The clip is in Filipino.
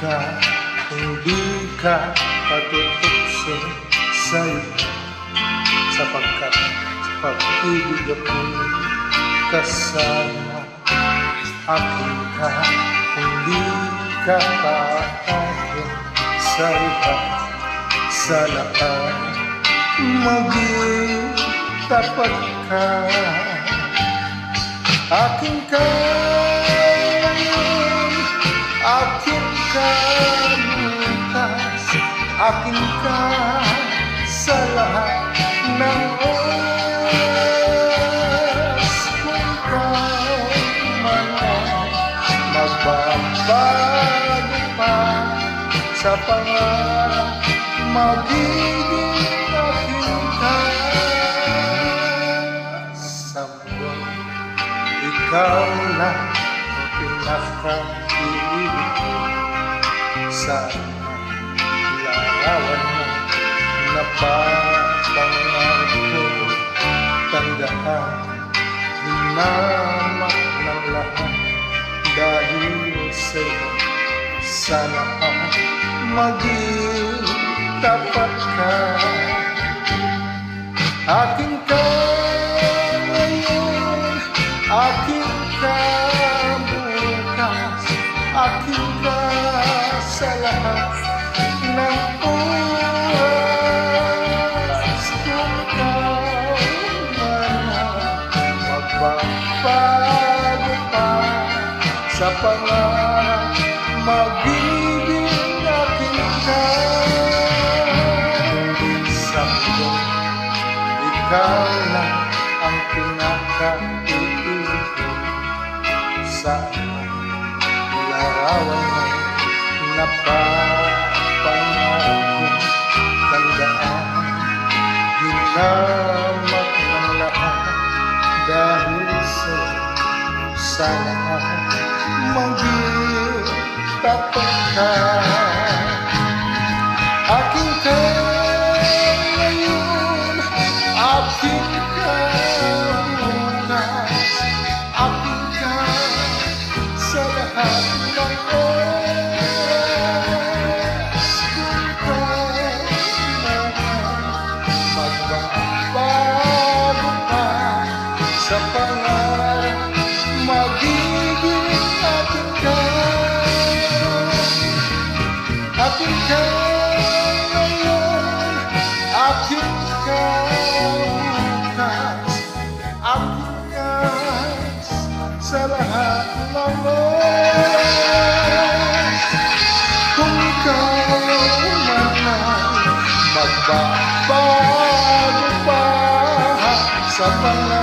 ka, hindi ka patutukso sa iba, sapagkat sa pag-ibig ako'y kasama. Akin ka, hindi ka paaakin sa iba, sa lahat maging tapat ka. Akin ka ngayon, akin ka bukas, akin ka sa lahat ng oras. Kung ikaw man ay magbabago pa sa pangarap, magiging akin ka. Sa mundo, ikaw lang ang pinaka-ibig ko. Sa larawan mo napapangarap ko, tandaan, hinamak ng lahat dahil sa'yo. Sana ang maging tapat ka. Akin ka ngayon, akin ka bukas, akin ka sa lahat ng oras. Kung ikaw man magbabago pa sa pangarap, magiging akin ka. Sa mundo, ikaw lang ang pinaka-ibig ko. Sa larawan mo napapangarap ko, tandaan, hinamak ng lahat dahil sa'yo. Sana maging tapat ka. Akin ka ngayon, akin ka bukas, akin ka sa lahat ng oras. Kung ikaw magbabago pa sa pangarap, magiging akin ka. Akin ka ngayon, akin ka bukas, akin ka sa lahat ng oras. Kung ikaw man ay magbabago pa sa pangarap,